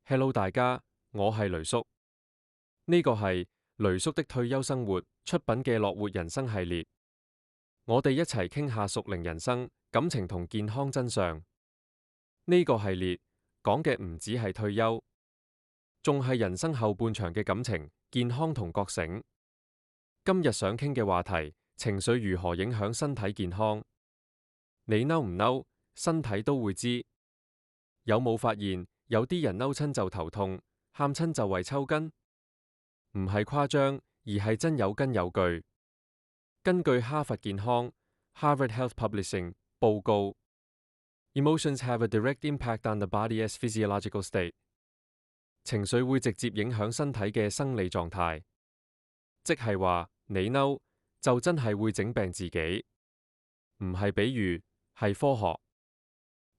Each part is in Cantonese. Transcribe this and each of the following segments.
Hello 大家，我係雷叔。呢個係雷叔的退休生活出品嘅樂活人生系列，我哋一齊傾下屬靈人生、感情同健康真相。呢個系列講嘅唔止係退休，仲係人生後半場嘅感情、健康同覺醒。今日想傾嘅話題，情緒如何影響身體健康？你嬲唔嬲，身體都會知。有冇發現有啲人嬲親就頭痛，喊親就胃抽筋？唔係誇張，而係真有根有據。根據哈佛健康 （Harvard Health Publishing） 報告 ，Emotions have a direct impact on the body's physiological state。情緒會直接影響身體嘅生理狀態，即係話你嬲就真係會整病自己，唔係比喻，係科學。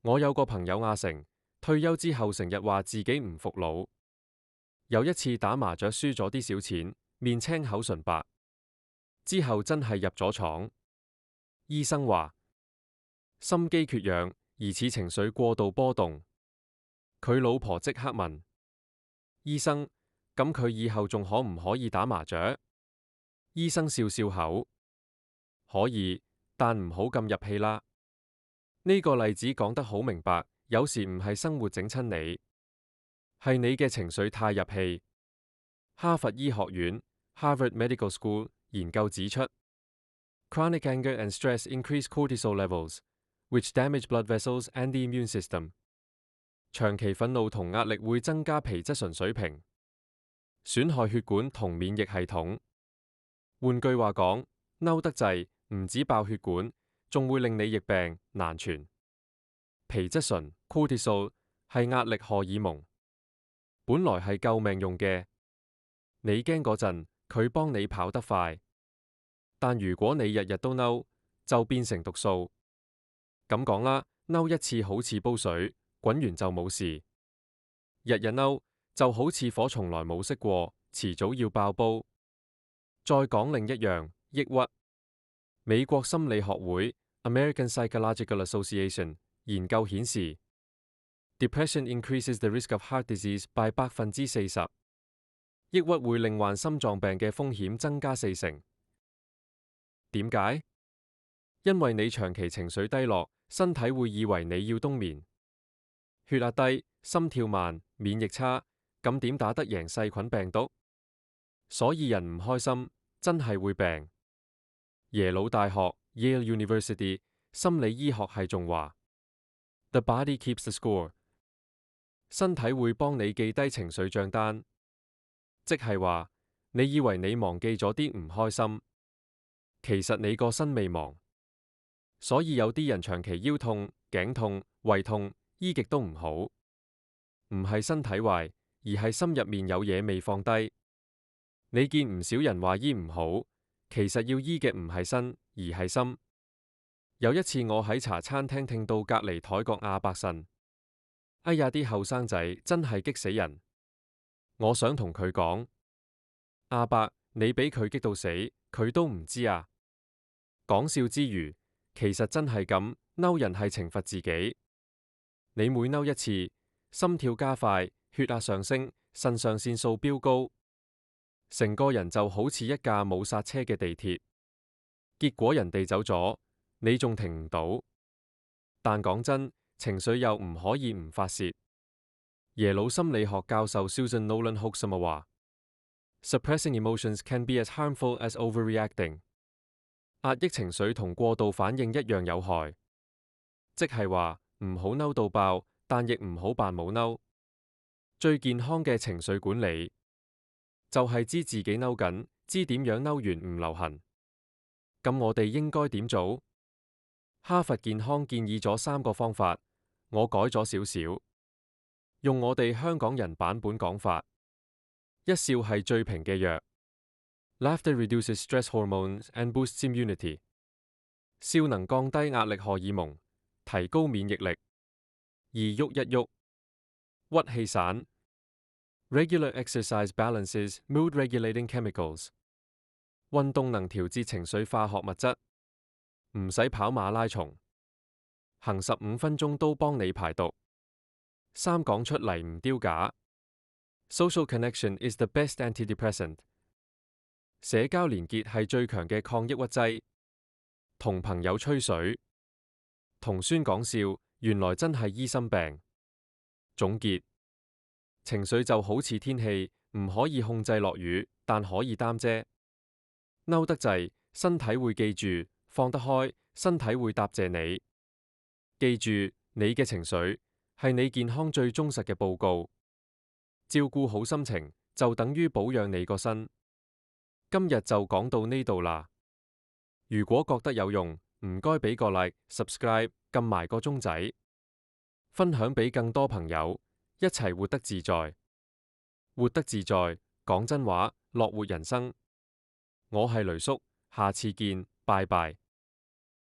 我有個朋友阿成，退休之後成日話自己唔服老。有一次打麻雀輸咗啲小錢，面青口唇白，之後真係入咗廠。醫生話心肌缺氧，疑似情緒過度波動。佢老婆即刻問醫生：咁佢以後仲可唔可以打麻雀？醫生笑笑口：可以，但唔好咁入戲啦。呢個例子講得好明白，有時唔係生活整親你，係你嘅情緒太入戲。哈佛醫學院 （Harvard Medical School） 研究指出 ，chronic anger and stress increase cortisol levels, which damage blood vessels and the immune system。長期憤怒同壓力會增加皮質醇水平，損害血管同免疫系統。換句話講，嬲得滯唔止爆血管，仲會令你疫病難傳。皮質醇 （cortisol） 係壓力荷爾蒙，本來係救命用嘅。你驚嗰陣，佢幫你跑得快。但如果你日日都嬲，就變成毒素。咁講啦，嬲一次好似煲水，滾完就冇事。日日嬲就好似火從來冇熄過，遲早要爆煲。再講另一樣，抑鬱。美國心理學會 （American Psychological Association） 研究顯示 ，Depression increases the risk of heart disease by 40%。抑鬱會令患心臟病嘅風險增加40%。點解？因為你長期情緒低落，身體會以為你要冬眠。血壓低、心跳慢、免疫差，咁點打得贏細菌病毒？所以人唔開心，真係會病。耶魯大學 （Yale University） 心理醫學系仲話 ：The body keeps the score。身體會幫你記低情緒賬單。即係話，你以為你忘記咗啲唔開心，其實你個身未忘。所以有啲人長期腰痛、頸痛、胃痛，醫極都唔好，唔係身體壞，而係心入面有嘢未放低。你見唔少人話醫唔好，其實要醫嘅唔係身，而係心。有一次我喺茶餐廳聽到隔離台個阿伯呻，哎呀，啲後生仔真係激死人。我想同佢講，阿伯，你俾佢激到死，佢都唔知啊。講笑之餘，其實真係咁，嬲人係懲罰自己。你每嬲一次，心跳加快，血壓上升，腎上腺素飆高，成個人就好似一架冇剎車嘅地鐵。結果人哋走咗，你仲停唔到。但講真，情緒又唔可以唔發洩。耶魯心理學教授 Susan Nolan Hoxham 話 ：Suppressing emotions can be as harmful as overreacting。壓抑情緒同過度反應一樣有害，即係話唔好嬲到爆，但亦唔好扮冇嬲。最健康嘅情緒管理就係知自己嬲緊，知點樣嬲完唔留痕。咁我哋應該點做？哈佛健康建議咗3個方法，我改咗少少。用我哋香港人版本講法，一笑係最平嘅藥。Laughter reduces stress hormones and boosts immunity。笑能降低壓力荷爾蒙，提高免疫力。2喐一喐，屈氣散。Regular exercise balances mood-regulating chemicals。運動能調節情緒化學物質，唔使跑馬拉松，行15分鐘都幫你排毒。3講出嚟唔丟架。Social connection is the best antidepressant。社交連結係最強嘅抗抑鬱劑。同朋友吹水，同孫講笑，原來真係醫心病。總結：情緒就好似天氣，唔可以控制落雨，但可以擔遮。嬲得滯，身體會記住；放得開，身體會答謝你。記住，你嘅情緒係你健康最忠實嘅報告。照顧好心情，就等於保養你個身。今日就講到呢度啦。如果覺得有用，唔該俾個 like、subscribe， 撳埋個鐘仔，分享俾更多朋友，一齊活得自在。活得自在，講真話，樂活人生。我係雷叔，下次見，拜拜。